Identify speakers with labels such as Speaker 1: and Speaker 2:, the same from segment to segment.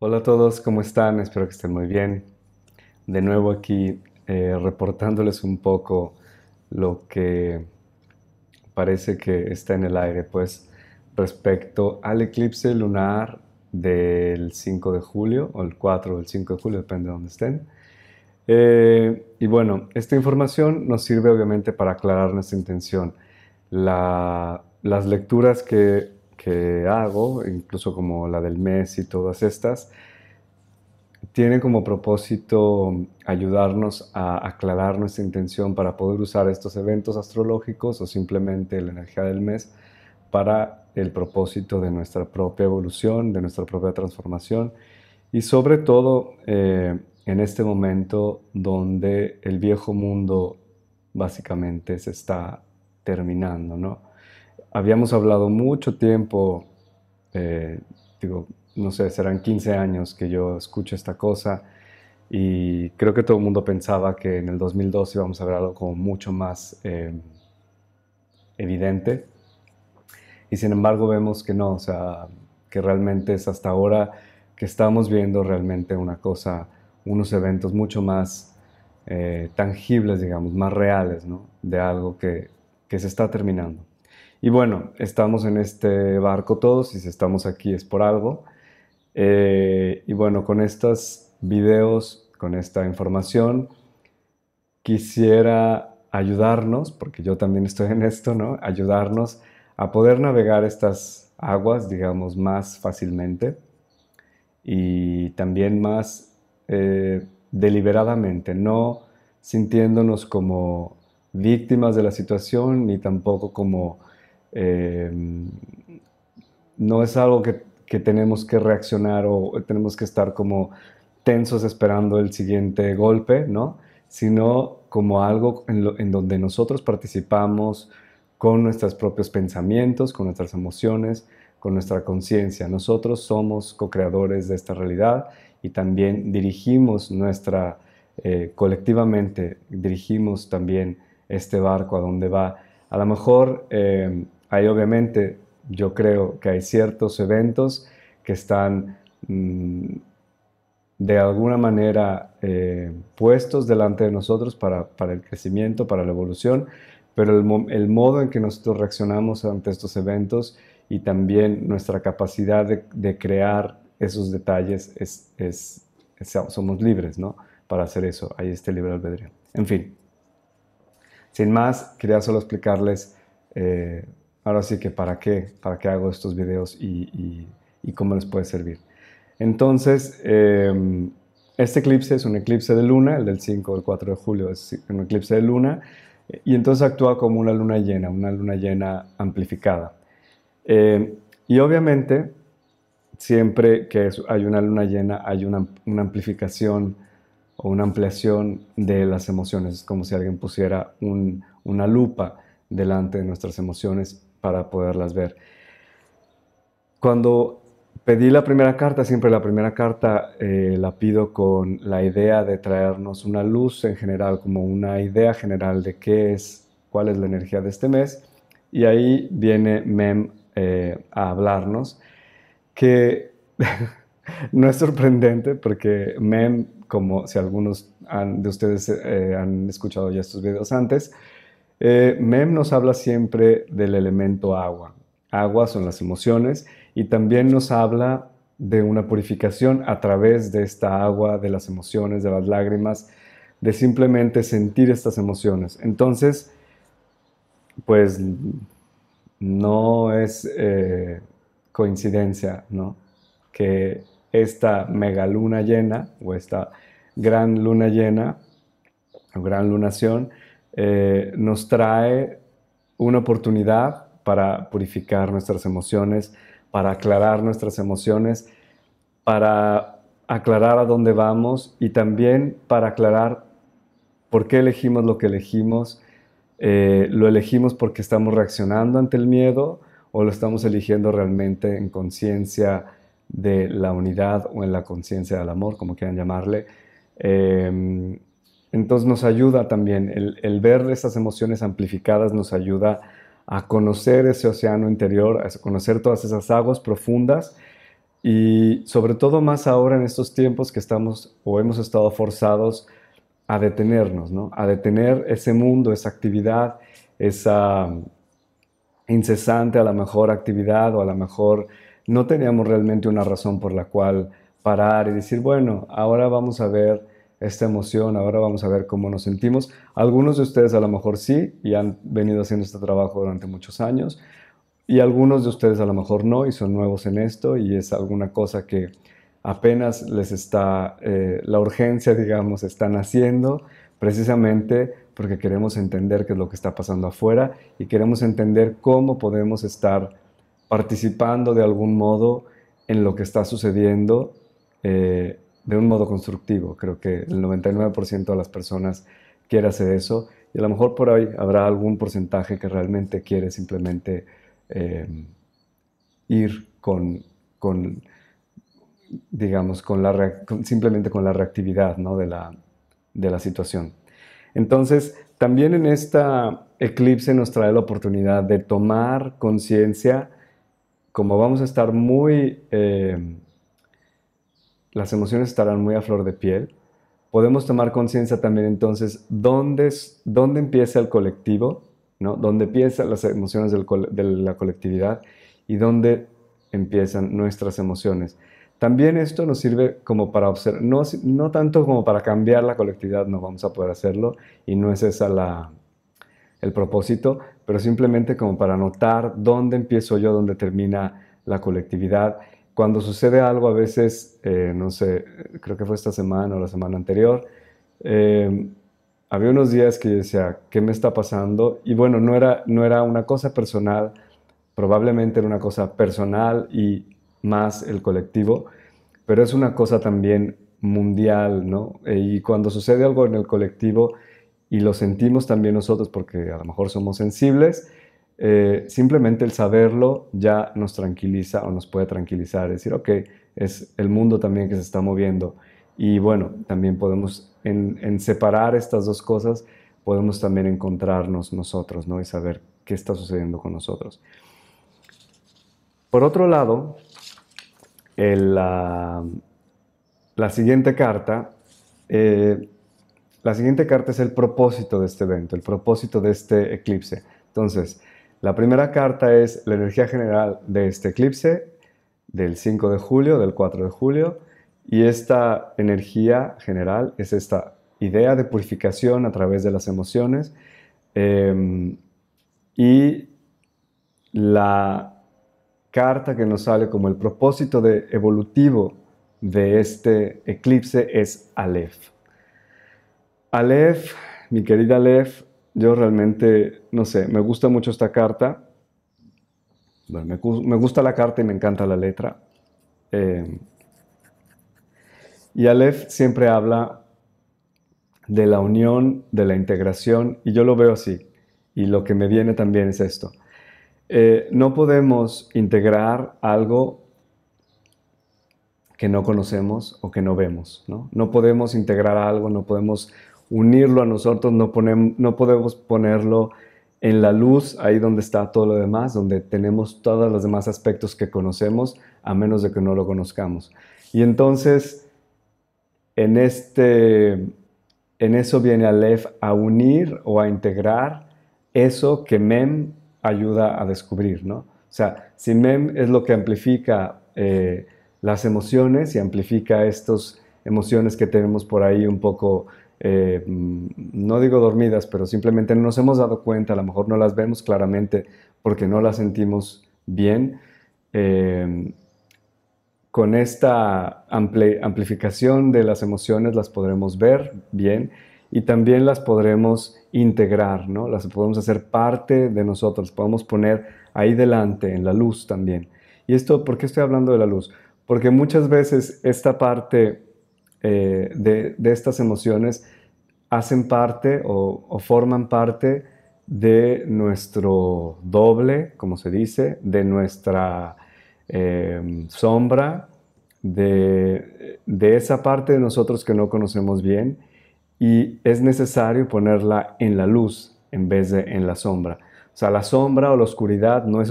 Speaker 1: Hola a todos, ¿cómo están? Espero que estén muy bien. De nuevo aquí reportándoles un poco lo que parece que está en el aire, pues respecto al eclipse lunar del 5 de julio o el 4 o el 5 de julio, depende de dónde estén. Y bueno, esta información nos sirve obviamente para aclarar nuestra intención. Las lecturas que hago, incluso como la del mes y todas estas, tiene como propósito ayudarnos a aclarar nuestra intención para poder usar estos eventos astrológicos o simplemente la energía del mes para el propósito de nuestra propia evolución, de nuestra propia transformación y sobre todo en este momento donde el viejo mundo básicamente se está terminando, ¿no? Habíamos hablado mucho tiempo, eh, digo, no sé, serán 15 años que yo escucho esta cosa y creo que todo el mundo pensaba que en el 2012 íbamos a ver algo como mucho más evidente y sin embargo vemos que no, o sea, que realmente es hasta ahora que estamos viendo realmente una cosa, unos eventos mucho más tangibles, digamos, más reales, ¿no? De algo que se está terminando. Y bueno, estamos en este barco todos y si estamos aquí es por algo. Y bueno, con estos videos, con esta información, quisiera ayudarnos, porque yo también estoy en esto, ¿no? Ayudarnos a poder navegar estas aguas, digamos, más fácilmente y también más deliberadamente, no sintiéndonos como víctimas de la situación ni tampoco como eh, no es algo que tenemos que reaccionar o tenemos que estar como tensos esperando el siguiente golpe, ¿no? Sino como algo en donde nosotros participamos con nuestros propios pensamientos, con nuestras emociones, con nuestra conciencia. Nosotros somos co-creadores de esta realidad y también dirigimos colectivamente, dirigimos también este barco a donde va. A lo mejor hay obviamente, yo creo que hay ciertos eventos que están de alguna manera puestos delante de nosotros para el crecimiento, para la evolución, pero el modo en que nosotros reaccionamos ante estos eventos y también nuestra capacidad de crear esos detalles somos libres, ¿no? Para hacer eso, hay este libre albedrío. En fin, sin más, quería solo explicarles ahora sí que para qué hago estos videos y cómo les puede servir. Entonces, este eclipse es un eclipse de luna, el del 5 o el 4 de julio es un eclipse de luna, y entonces actúa como una luna llena amplificada. Y obviamente, siempre que hay una luna llena, hay una amplificación o una ampliación de las emociones. Es como si alguien pusiera una lupa delante de nuestras emociones para poderlas ver. Cuando pedí la primera carta, siempre la primera carta la pido con la idea de traernos una luz en general, como una idea general de qué es, cuál es la energía de este mes. Y ahí viene Mem a hablarnos, que no es sorprendente porque Mem, como si algunos de ustedes han escuchado ya estos videos antes, Mem nos habla siempre del elemento agua. Agua son las emociones y también nos habla de una purificación a través de esta agua, de las emociones, de las lágrimas, de simplemente sentir estas emociones. Entonces, pues no es coincidencia, ¿no? Que esta mega luna llena o esta gran luna llena o gran lunación nos trae una oportunidad para purificar nuestras emociones, para aclarar nuestras emociones, para aclarar a dónde vamos y también para aclarar por qué elegimos lo que elegimos. ¿Lo elegimos porque estamos reaccionando ante el miedo o lo estamos eligiendo realmente en conciencia de la unidad o en la conciencia del amor, como quieran llamarle? Entonces nos ayuda también, el ver esas emociones amplificadas nos ayuda a conocer ese océano interior, a conocer todas esas aguas profundas Y sobre todo más ahora en estos tiempos que estamos o hemos estado forzados a detenernos, ¿no? A detener ese mundo, esa actividad, esa incesante a la mejor actividad o a la mejor no teníamos realmente una razón por la cual parar y decir, bueno, ahora vamos a ver esta emoción, ahora vamos a ver cómo nos sentimos. Algunos de ustedes a lo mejor sí y han venido haciendo este trabajo durante muchos años y algunos de ustedes a lo mejor no y son nuevos en esto y es alguna cosa que apenas les está, la urgencia, digamos, están haciendo precisamente porque queremos entender qué es lo que está pasando afuera y queremos entender cómo podemos estar participando de algún modo en lo que está sucediendo de un modo constructivo. Creo que el 99% de las personas quiere hacer eso y a lo mejor por ahí habrá algún porcentaje que realmente quiere simplemente eh, ir con, digamos, simplemente con la reactividad, ¿no? de la situación. Entonces, también en esta eclipse nos trae la oportunidad de tomar conciencia, como vamos a estar las emociones estarán muy a flor de piel, podemos tomar conciencia también entonces dónde empieza el colectivo, ¿no? Dónde empiezan las emociones de la colectividad y dónde empiezan nuestras emociones. También esto nos sirve como para observar, no tanto como para cambiar la colectividad, no vamos a poder hacerlo y no es esa el propósito, pero simplemente como para notar dónde empiezo yo, dónde termina la colectividad. Cuando sucede algo, a veces, no sé, creo que fue esta semana o la semana anterior, eh, había unos días que yo decía, ¿qué me está pasando? Y bueno, no era una cosa personal, probablemente era una cosa personal y más el colectivo, pero es una cosa también mundial, ¿no? Y cuando sucede algo en el colectivo y lo sentimos también nosotros porque a lo mejor somos sensibles, simplemente el saberlo ya nos tranquiliza o nos puede tranquilizar, decir, ok, es el mundo también que se está moviendo. Y bueno, también podemos, en separar estas dos cosas, podemos también encontrarnos nosotros, ¿no? Y saber qué está sucediendo con nosotros. Por otro lado, la siguiente carta, la siguiente carta es el propósito de este evento, el propósito de este eclipse. Entonces, la primera carta es la energía general de este eclipse del 5 de julio, del 4 de julio, y esta energía general es esta idea de purificación a través de las emociones y la carta que nos sale como el propósito evolutivo de este eclipse es Aleph. Aleph, mi querida Aleph, yo realmente, no sé, me gusta mucho esta carta. Bueno, me gusta la carta y me encanta la letra. Y Aleph siempre habla de la unión, de la integración, y yo lo veo así. Y lo que me viene también es esto. No podemos integrar algo que no conocemos o que no vemos, ¿no? No podemos integrar algo, no podemos unirlo a nosotros, no podemos ponerlo en la luz, ahí donde está todo lo demás, donde tenemos todos los demás aspectos que conocemos, a menos de que no lo conozcamos. Y entonces, en eso viene Aleph a unir o a integrar eso que Mem ayuda a descubrir, ¿no? O sea, si Mem es lo que amplifica las emociones y amplifica estas emociones que tenemos por ahí un poco, no digo dormidas, pero simplemente no nos hemos dado cuenta, a lo mejor no las vemos claramente porque no las sentimos bien. Con esta amplificación de las emociones las podremos ver bien y también las podremos integrar, ¿no? Las podemos hacer parte de nosotros, podemos poner ahí delante, en la luz también. ¿Y esto por qué estoy hablando de la luz? Porque muchas veces esta parte de estas emociones hacen parte o forman parte de nuestro doble, como se dice, de nuestra sombra, de esa parte de nosotros que no conocemos bien y es necesario ponerla en la luz en vez de en la sombra. O sea, la sombra o la oscuridad no es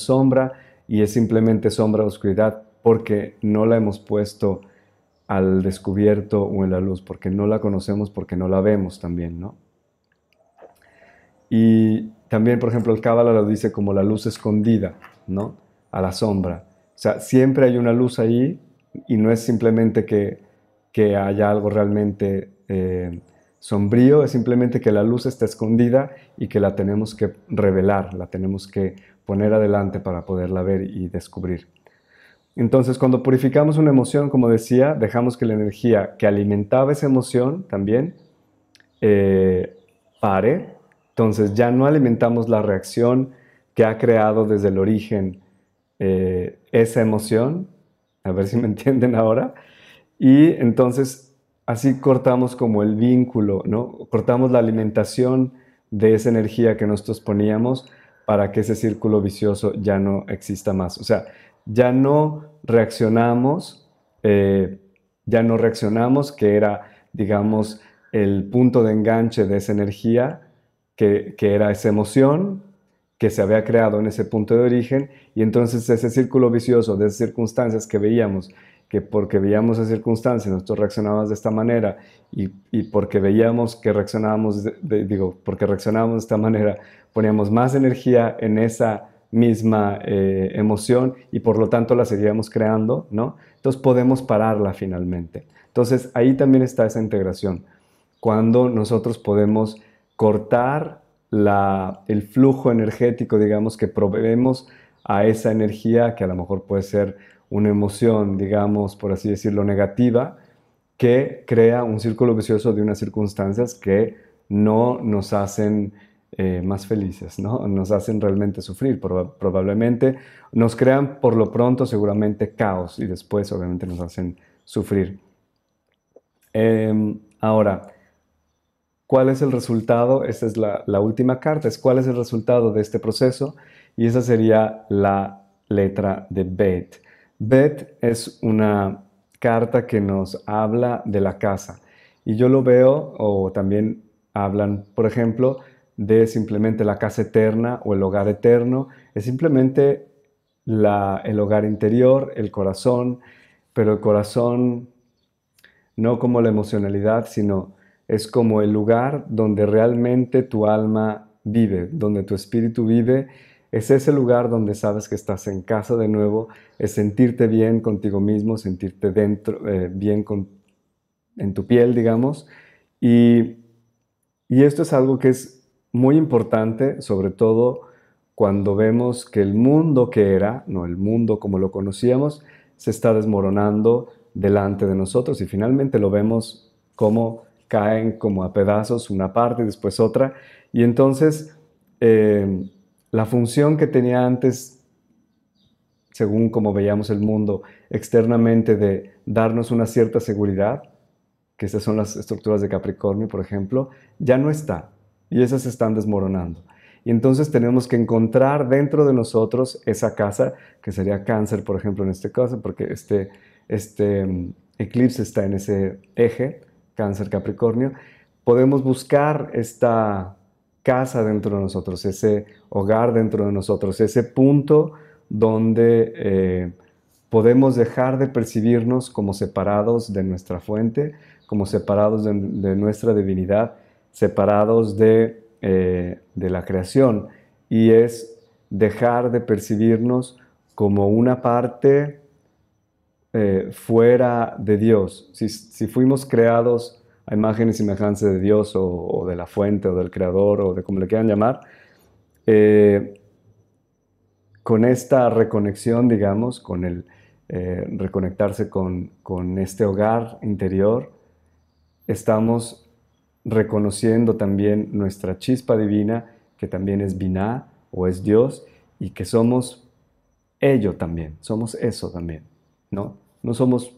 Speaker 1: sombra y es simplemente sombra o oscuridad porque no la hemos puesto al descubierto o en la luz, porque no la conocemos, porque no la vemos también, ¿no? Y también, por ejemplo, el Cábala lo dice como la luz escondida, ¿no? A la sombra. O sea, siempre hay una luz ahí y no es simplemente que haya algo realmente sombrío, es simplemente que la luz está escondida y que la tenemos que revelar, la tenemos que poner adelante para poderla ver y descubrir. Entonces, cuando purificamos una emoción, como decía, dejamos que la energía que alimentaba esa emoción también eh, pare. Entonces, ya no alimentamos la reacción que ha creado desde el origen esa emoción. A ver si me entienden ahora. Y entonces, así cortamos como el vínculo, ¿no? Cortamos la alimentación de esa energía que nosotros poníamos para que ese círculo vicioso ya no exista más. O sea, ya no reaccionamos, eh, que era, digamos, el punto de enganche de esa energía, que era esa emoción que se había creado en ese punto de origen, y entonces ese círculo vicioso de esas circunstancias que veíamos, que porque veíamos esas circunstancias nosotros reaccionábamos de esta manera, y porque veíamos que reaccionábamos, porque reaccionábamos de esta manera, poníamos más energía en esa misma emoción y por lo tanto la seguíamos creando, ¿no? Entonces podemos pararla finalmente. Entonces ahí también está esa integración, cuando nosotros podemos cortar el flujo energético, digamos, que proveemos a esa energía, que a lo mejor puede ser una emoción, digamos, por así decirlo, negativa, que crea un círculo vicioso de unas circunstancias que no nos hacen más felices, ¿no? Nos hacen realmente sufrir. Probablemente nos crean por lo pronto seguramente caos y después obviamente nos hacen sufrir. Ahora, ¿cuál es el resultado? Esta es la última carta, es cuál es el resultado de este proceso, y esa sería la letra de Bet. Bet es una carta que nos habla de la casa, y yo lo veo, o también hablan, por ejemplo, de simplemente la casa eterna o el hogar eterno. Es simplemente el hogar interior, el corazón, pero el corazón no como la emocionalidad, sino es como el lugar donde realmente tu alma vive, donde tu espíritu vive. Es ese lugar donde sabes que estás en casa de nuevo, es sentirte bien contigo mismo, sentirte dentro, bien en tu piel, digamos. Y, y esto es algo que es muy importante, sobre todo cuando vemos que el mundo que era, no el mundo como lo conocíamos, se está desmoronando delante de nosotros, y finalmente lo vemos como caen como a pedazos una parte y después otra. Y entonces eh, la función que tenía antes, según como veíamos el mundo externamente, de darnos una cierta seguridad, que esas son las estructuras de Capricornio, por ejemplo, ya no está, y esas se están desmoronando. Y entonces tenemos que encontrar dentro de nosotros esa casa, que sería Cáncer, por ejemplo, en este caso, porque este eclipse está en ese eje, Cáncer-Capricornio. Podemos buscar esta casa dentro de nosotros, ese hogar dentro de nosotros, ese punto donde podemos dejar de percibirnos como separados de nuestra fuente, como separados de nuestra divinidad, separados de la creación, y es dejar de percibirnos como una parte fuera de Dios. Si fuimos creados a imagen y semejanza de Dios, o de la fuente, o del creador, o de como le quieran llamar, eh, con esta reconexión, digamos, con el reconectarse con este hogar interior, estamos reconociendo también nuestra chispa divina, que también es Binah o es Dios, y que somos ello también, somos eso también, ¿no? No somos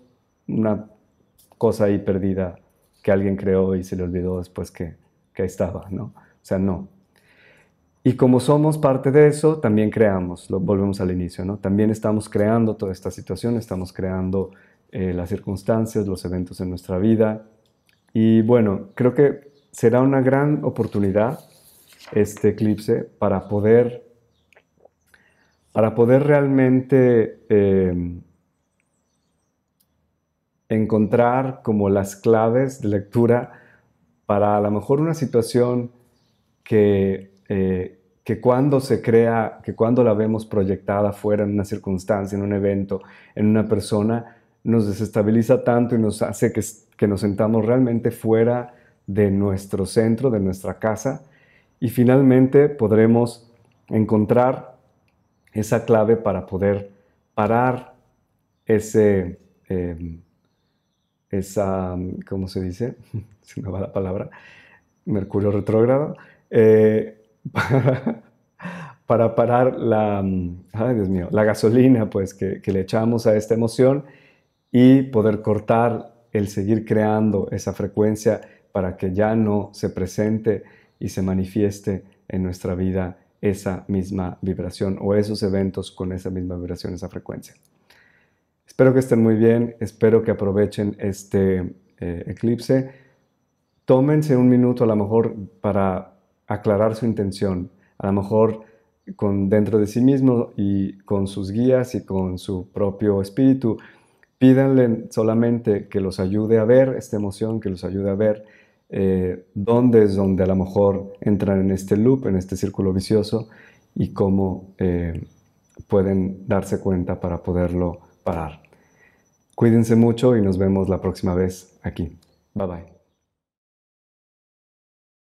Speaker 1: una cosa ahí perdida que alguien creó y se le olvidó después que ahí estaba, ¿no? O sea, no. Y como somos parte de eso, también creamos, volvemos al inicio, ¿no? También estamos creando toda esta situación, estamos creando las circunstancias, los eventos en nuestra vida. Y bueno, creo que será una gran oportunidad este eclipse para poder realmente encontrar como las claves de lectura para a lo mejor una situación que cuando se crea, que cuando la vemos proyectada fuera en una circunstancia, en un evento, en una persona, nos desestabiliza tanto y nos hace que nos sentamos realmente fuera de nuestro centro, de nuestra casa, y finalmente podremos encontrar esa clave para poder parar ese, ¿cómo se dice? Se me va la palabra, Mercurio retrógrado, para, para parar ay Dios mío, la gasolina pues que le echamos a esta emoción y poder cortar el seguir creando esa frecuencia para que ya no se presente y se manifieste en nuestra vida esa misma vibración o esos eventos con esa misma vibración, esa frecuencia. Espero que estén muy bien, espero que aprovechen este eclipse. Tómense un minuto a lo mejor para aclarar su intención, a lo mejor dentro de sí mismo y con sus guías y con su propio espíritu. Pídanle solamente que los ayude a ver esta emoción, que los ayude a ver dónde es donde a lo mejor entran en este loop, en este círculo vicioso y cómo pueden darse cuenta para poderlo parar. Cuídense mucho y nos vemos la próxima vez aquí. Bye bye.